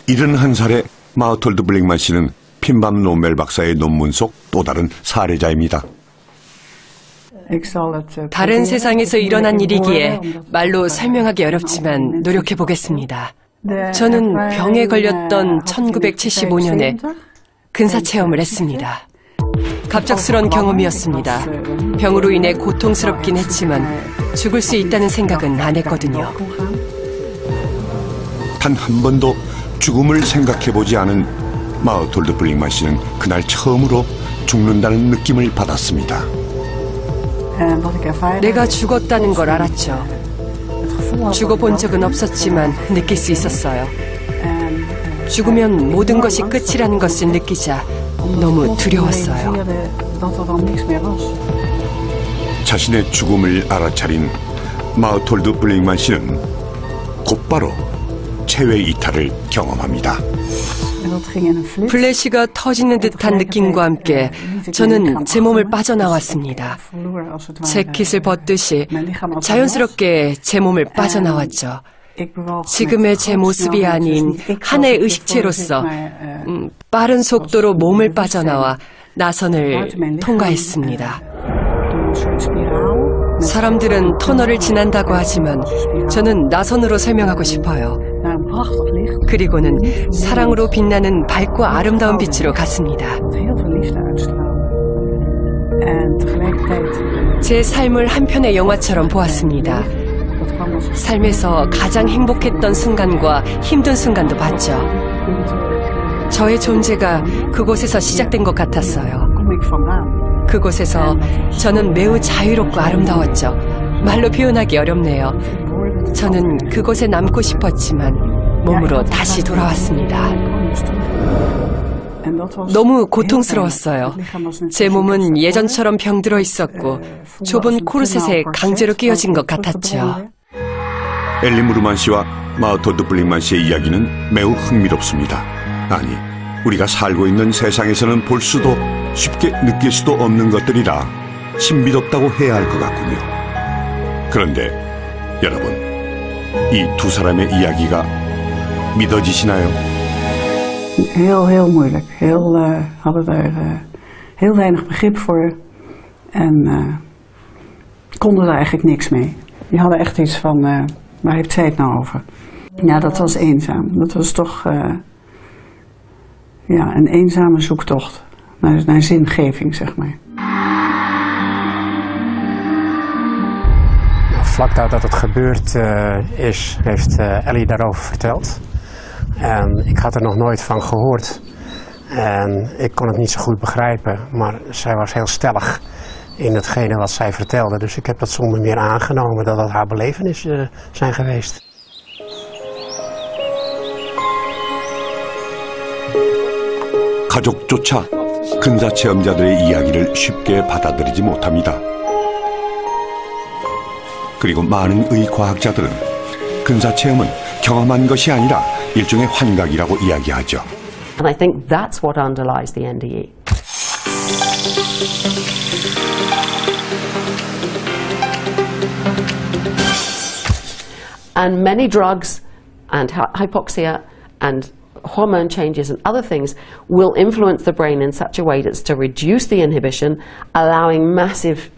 71살의 마우톨드 블링만 씨는 핀밤 노멜 박사의 논문 속 또 다른 사례자입니다. 다른 세상에서 일어난 일이기에 말로 설명하기 어렵지만 노력해 보겠습니다. 저는 병에 걸렸던 1975년에 근사 체험을 했습니다. 갑작스런 경험이었습니다. 병으로 인해 고통스럽긴 했지만 죽을 수 있다는 생각은 안 했거든요. 단 한 번도 죽음을 생각해보지 않은 마우톨드 블링만 씨는 그날 처음으로 죽는다는 느낌을 받았습니다. 내가 죽었다는 걸 알았죠. 죽어본 적은 없었지만 느낄 수 있었어요. 죽으면 모든 것이 끝이라는 것을 느끼자 너무 두려웠어요. 자신의 죽음을 알아차린 마우톨드 블링만 씨는 곧바로 체외 이탈을 경험합니다. 플래시가 터지는 듯한 느낌과 함께 저는 제 몸을 빠져나왔습니다. 재킷을 벗듯이 자연스럽게 제 몸을 빠져나왔죠. 지금의 제 모습이 아닌 하나의 의식체로서 빠른 속도로 몸을 빠져나와 나선을 통과했습니다. 사람들은 터널을 지난다고 하지만 저는 나선으로 설명하고 싶어요. 그리고는 사랑으로 빛나는 밝고 아름다운 빛으로 갔습니다. 제 삶을 한 편의 영화처럼 보았습니다. 삶에서 가장 행복했던 순간과 힘든 순간도 봤죠. 저의 존재가 그곳에서 시작된 것 같았어요. 그곳에서 저는 매우 자유롭고 아름다웠죠. 말로 표현하기 어렵네요. 저는 그곳에 남고 싶었지만 몸으로 다시 돌아왔습니다. 너무 고통스러웠어요. 제 몸은 예전처럼 병들어 있었고 좁은 코르셋에 강제로 끼워진 것 같았죠. 엘리 무르만 씨와 마우톨드 블링만 씨의 이야기는 매우 흥미롭습니다. 아니, 우리가 살고 있는 세상에서는 볼 수도 쉽게 느낄 수도 없는 것들이라 신비롭다고 해야 할 것 같군요. 그런데 여러분, 이 두 사람의 이야기가 믿어지시나요? Heel moeilijk. Hadden er heel weinig begrip voor en konden er eigenlijk niks mee. Die hadden echt iets van, waar heeft zij het nou over? Ja, dat was eenzaam. Dat was toch een eenzame zoektocht naar zingeving, zeg maar. Vlak nadat het gebeurd is, heeft Ellie daarover verteld. En ik had er nog nooit van gehoord. En ik kon het niet zo goed begrijpen, maar zij was heel stellig in hetgene wat zij vertelde. Dus ik heb dat zonder meer aangenomen dat dat haar belevenissen zijn geweest. 가족조차 근사 체험자들의 이야기를 쉽게 받아들이지 못합니다. 그리고 많은 의과학자들은 근사 체험은 경험한 것이 아니라 일종의 환각이라고 이야기하죠. And I think that's what underlies the NDE. And many drugs and hypoxia and hormone changes and other things will influence the brain in such a way that's to reduce the inhibition, allowing massive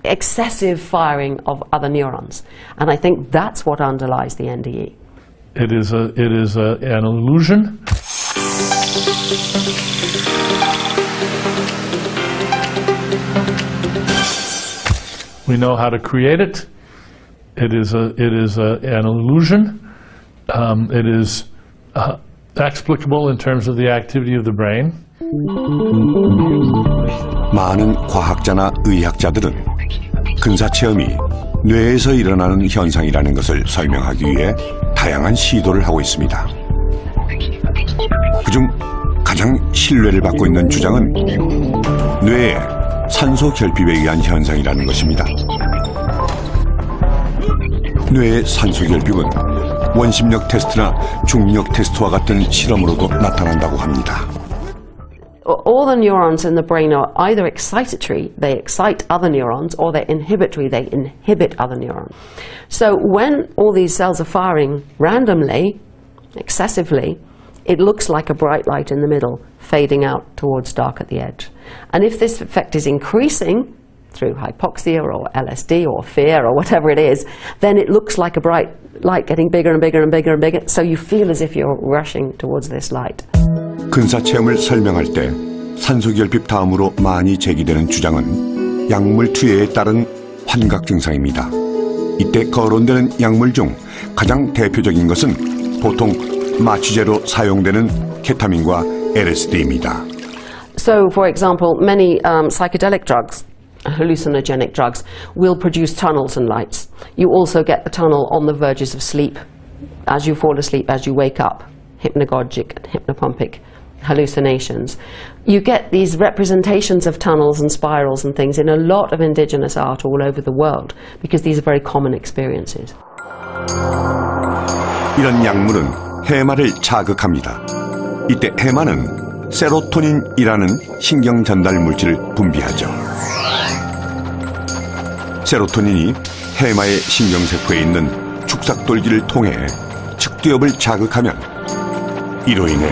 excessive firing of other neurons. And I think that's what underlies the NDE. It is an illusion. We know how to create it. It is an illusion. It is explicable in terms of the activity of the brain. 많은 과학자나 의학자들은 근사 체험이 뇌에서 일어나는 현상이라는 것을 설명하기 위해 다양한 시도를 하고 있습니다. 그중 가장 신뢰를 받고 있는 주장은 뇌의 산소 결핍에 의한 현상이라는 것입니다. 뇌의 산소 결핍은 원심력 테스트나 중력 테스트와 같은 실험으로도 나타난다고 합니다. All the neurons in the brain are either excitatory, they excite other neurons, or they're inhibitory, they inhibit other neurons. So when all these cells are firing randomly, excessively, it looks like a bright light in the middle, fading out towards dark at the edge. And if this effect is increasing through hypoxia or LSD or fear or whatever it is, then it looks like a bright light getting bigger and bigger and bigger and bigger, so you feel as if you're rushing towards this light. 근사 체험을 설명할 때 산소결핍 다음으로 많이 제기되는 주장은 약물 투여에 따른 환각 증상입니다. 이때 거론되는 약물 중 가장 대표적인 것은 보통 마취제로 사용되는 케타민과 LSD입니다. So, for example, many psychedelic drugs, hallucinogenic drugs, will produce tunnels and lights. You also get the tunnel on the verges of sleep, as you fall asleep, as you wake up, hypnagogic and hypnopompic hallucinations. You get these representations of tunnels and spirals and things in a lot of indigenous art all over the world, because these are very common experiences. 이런 약물은 해마를 자극합니다. 이때 해마는 세로토닌이라는 신경 전달 물질을 분비하죠. 세로토닌이 해마의 신경세포에 있는 축삭돌기를 통해 측두엽을 자극하면 이로 인해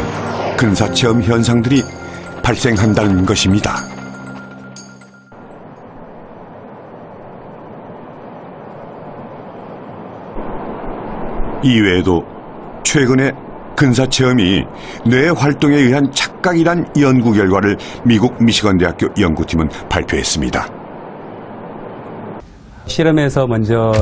근사체험 현상들이 발생한다는 것입니다. 이외에도 최근에 근사체험이 뇌 활동에 의한 착각이란 연구 결과를 미국 미시건 대학교 연구팀은 발표했습니다. 실험에서 먼저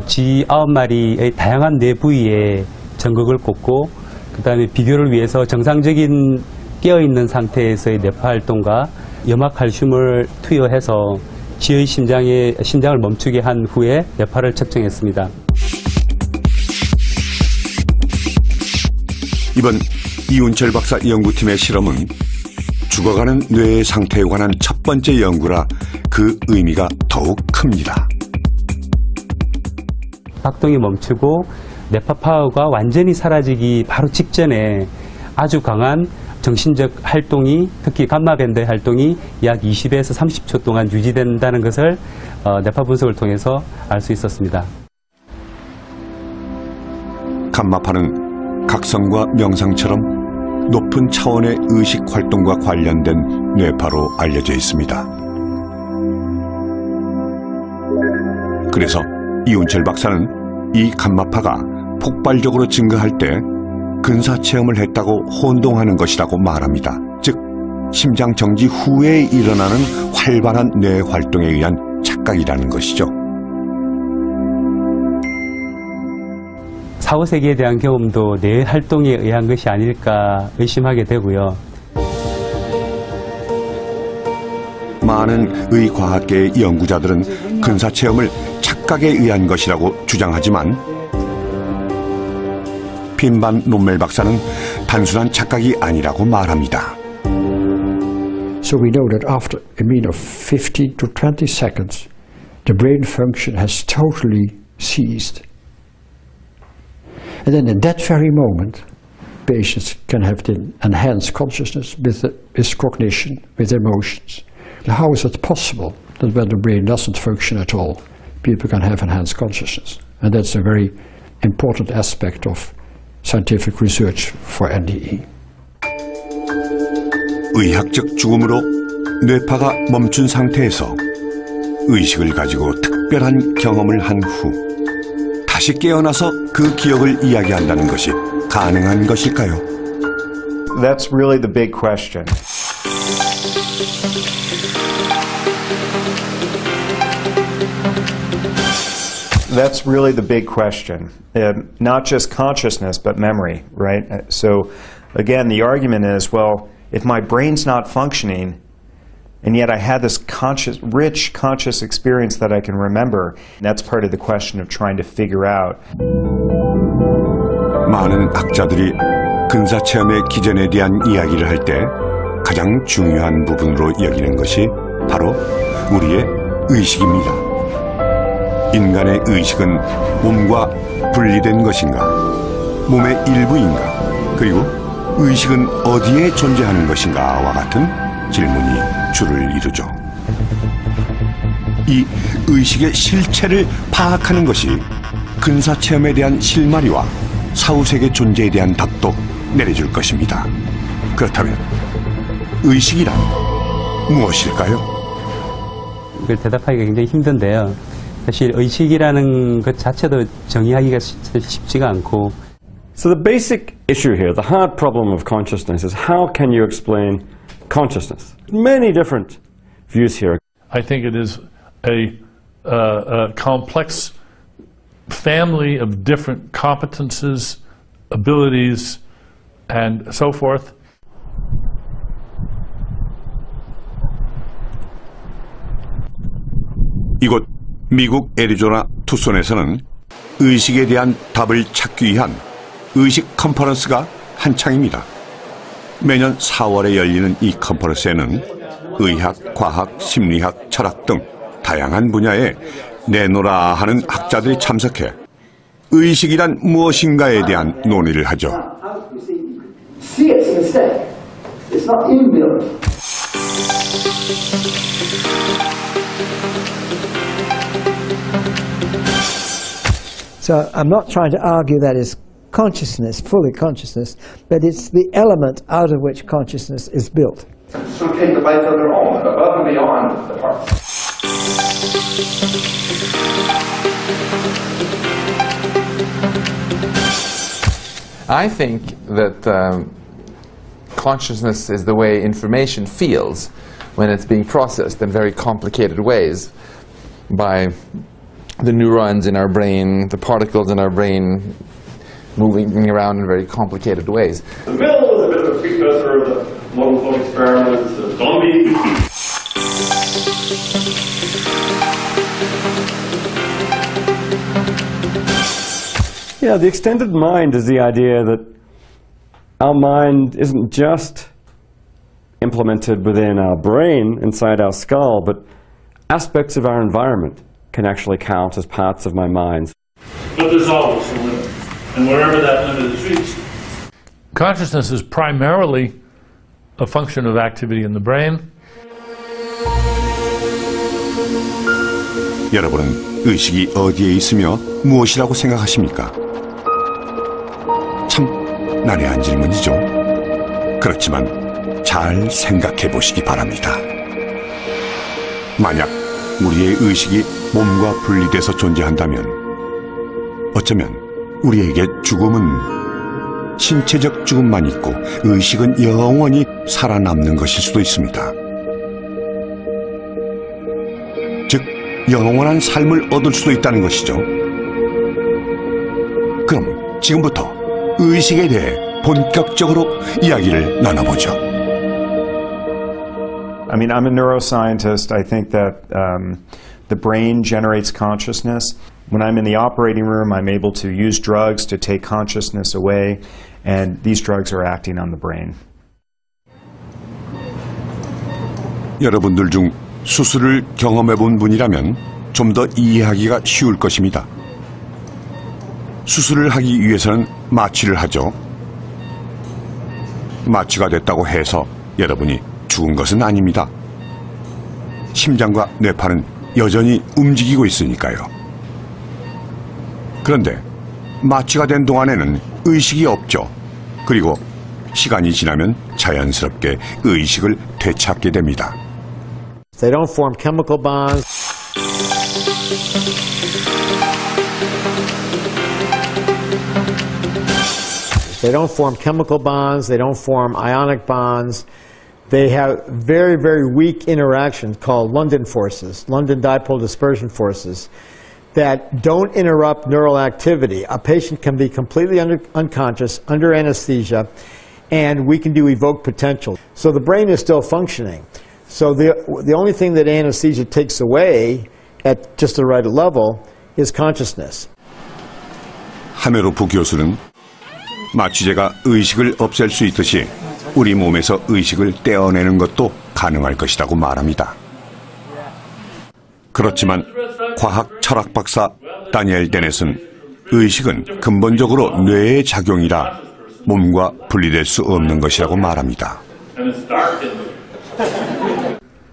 쥐 9마리의 다양한 뇌 부위에 전극을 꽂고 그 다음에 비교를 위해서 정상적인 깨어있는 상태에서의 뇌파 활동과 염화칼슘을 투여해서 쥐의 심장을 멈추게 한 후에 뇌파를 측정했습니다. 이번 이운철 박사 연구팀의 실험은 죽어가는 뇌의 상태에 관한 첫 번째 연구라 그 의미가 더욱 큽니다. 박동이 멈추고 뇌파 파워가 완전히 사라지기 바로 직전에 아주 강한 정신적 활동이, 특히 감마밴드의 활동이 약 20에서 30초 동안 유지된다는 것을 뇌파 분석을 통해서 알 수 있었습니다. 감마파는 각성과 명상처럼 높은 차원의 의식 활동과 관련된 뇌파로 알려져 있습니다. 그래서 이운철 박사는 이 감마파가 폭발적으로 증가할 때 근사체험을 했다고 혼동하는 것이라고 말합니다. 즉, 심장 정지 후에 일어나는 활발한 뇌 활동에 의한 착각이라는 것이죠. 사후세계에 대한 경험도 뇌 활동에 의한 것이 아닐까 의심하게 되고요. 많은 의과학계의 연구자들은 근사체험을 착각에 의한 것이라고 주장하지만 핀반 롬멜 박사는 단순한 착각이 아니라고 말합니다. So we know that after a mean of 15 to 20 seconds, the brain function has totally ceased. And then in that very moment, patients can have the enhanced consciousness with cognition, with emotions. How is it possible that when the brain doesn't function at all, people can have enhanced consciousness? And that's a very important aspect of scientific research for NDE. 의학적 죽음으로 뇌파가 멈춘 상태에서 의식을 가지고 특별한 경험을 한 후 다시 깨어나서 그 기억을 이야기한다는 것이 가능한 것일까요? That's really the big question. That's really the big question. Not just consciousness, but memory, right? So, again, the argument is, well, if my brain's not functioning, and yet I had this rich conscious experience that I can remember, that's part of the question of trying to figure out. 많은 학자들이 근사체험의 기전에 대한 이야기를 할 때 가장 중요한 부분으로 여기는 것이 바로 우리의 의식입니다. 인간의 의식은 몸과 분리된 것인가? 몸의 일부인가? 그리고 의식은 어디에 존재하는 것인가와 같은 질문이 주를 이루죠. 이 의식의 실체를 파악하는 것이 근사체험에 대한 실마리와 사후세계 존재에 대한 답도 내려줄 것입니다. 그렇다면 의식이란 무엇일까요? 그걸 대답하기가 굉장히 힘든데요. 사실 의식이라는 것 자체도 정의하기가 쉽지가 않고. So the basic issue here, the hard problem of consciousness is how can you explain consciousness? Many different views here. I think it is a complex family of different competences, abilities, and so forth. 이곳 미국 애리조나 투손에서는 의식에 대한 답을 찾기 위한 의식 컨퍼런스가 한창입니다. 매년 4월에 열리는 이 컨퍼런스에는 의학, 과학, 심리학, 철학 등 다양한 분야에 내노라 하는 학자들이 참석해 의식이란 무엇인가에 대한 논의를 하죠. So I'm not trying to argue that is consciousness, fully consciousness, but it's the element out of which consciousness is built. So take the life of their own, above and beyond the heart. I think that consciousness is the way information feels when it's being processed in very complicated ways by the neurons in our brain, the particles in our brain moving around in very complicated ways. The middle is a bit of a precursor of the model thought experiments, the zombie. Yeah, the extended mind is the idea that our mind isn't just implemented within our brain, inside our skull, but aspects of our environment can actually count as parts of my mind. But there's always a limit, and wherever that limit is reached. Consciousness is primarily a function of activity in the brain. 여러분은 의식이 어디에 있으며 무엇이라고 생각하십니까? 참 난해한 질문이죠. 그렇지만 잘 생각해 보시기 바랍니다. 만약 우리의 의식이 몸과 분리돼서 존재한다면 어쩌면 우리에게 죽음은 신체적 죽음만 있고 의식은 영원히 살아남는 것일 수도 있습니다. 즉 영원한 삶을 얻을 수도 있다는 것이죠. 그럼 지금부터 의식에 대해 본격적으로 이야기를 나눠보죠. I mean, I'm a neuroscientist. I think that the brain generates consciousness. When I'm in the operating room, I'm able to use drugs to take consciousness away, and these drugs are acting on the brain. 여러분들 중 수술을 경험해 본 분이라면 좀 더 이해하기가 쉬울 것입니다. 수술을 하기 위해서는 마취를 하죠. 마취가 됐다고 해서 여러분이 죽은 것은 아닙니다. 심장과 뇌파는 여전히 움직이고 있으니까요. 그런데 마취가 된 동안에는 의식이 없죠. 그리고 시간이 지나면 자연스럽게 의식을 되찾게 됩니다. They don't form chemical bonds. They don't form chemical bonds. They don't form ionic bonds. They have very, very weak interactions called London forces, London dipole dispersion forces, that don't interrupt neural activity. A patient can be completely unconscious, under anesthesia, and we can do evoked potential. So the brain is still functioning. So the only thing that anesthesia takes away at just the right level is consciousness. 하메로프 교수는 마취제가 의식을 없앨 수 있듯이 우리 몸에서 의식을 떼어내는 것도 가능할 것이라고 말합니다. 그렇지만 과학 철학 박사 다니엘 데넷은 의식은 근본적으로 뇌의 작용이라 몸과 분리될 수 없는 것이라고 말합니다.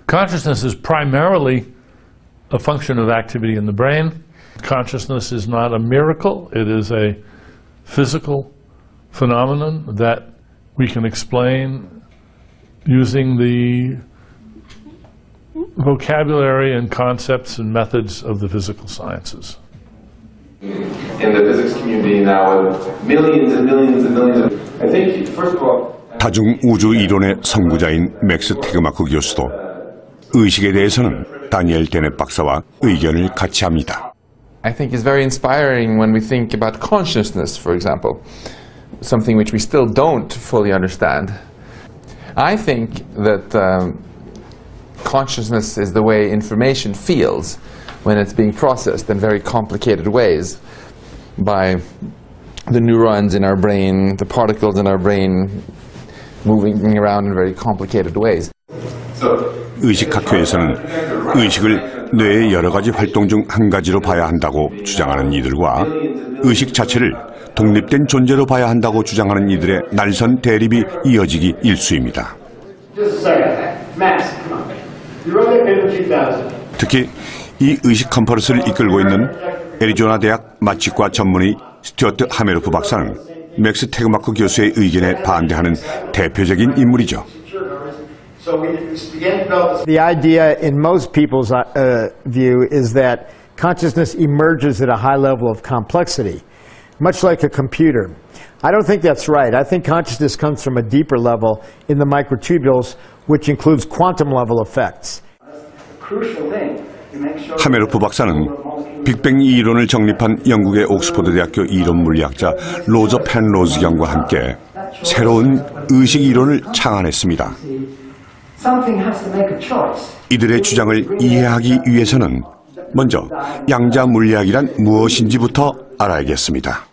Consciousness is primarily a function of activity in the brain. Consciousness is not a miracle. It is a physical phenomenon that we can explain using the vocabulary and concepts and methods of the physical sciences. In the physics community now, with millions and millions and millions of, I think, first of all, 다중 우주 이론의 선구자인 맥스 테그마크 교수도 의식에 대해서는 다니엘 데넷 박사와 의견을 같이 합니다. I think is very inspiring when we think about consciousness, for example, something which we still don't fully understand. I think that consciousness is the way information feels when it's being processed in very complicated ways by the neurons in our brain, the particles in our brain moving around in very complicated ways. 의식학회에서는 의식을 뇌의 여러 가지 활동 중 한 가지로 봐야 한다고 주장하는 이들과 의식 자체를 독립된 존재로 봐야 한다고 주장하는 이들의 날선 대립이 이어지기 일쑤입니다. 특히 이 의식 컨퍼런스를 이끌고 있는 애리조나 대학 마취과 전문의 스튜어트 하메로프 박사는 맥스 테그마크 교수의 의견에 반대하는 대표적인 인물이죠. The idea in most people's view is that consciousness emerges at a high level of complexity, much like a computer. I don't think that's right. I think consciousness comes from a deeper level in the microtubules, which includes quantum level effects. 하메로프 박사는 빅뱅 이론을 정립한 영국의 옥스퍼드 대학교 이론 물리학자 로저 펜로즈경과 함께 새로운 의식 이론을 창안했습니다. 이들의 주장을 이해하기 위해서는 먼저 양자 물리학이란 무엇인지부터 알아야겠습니다.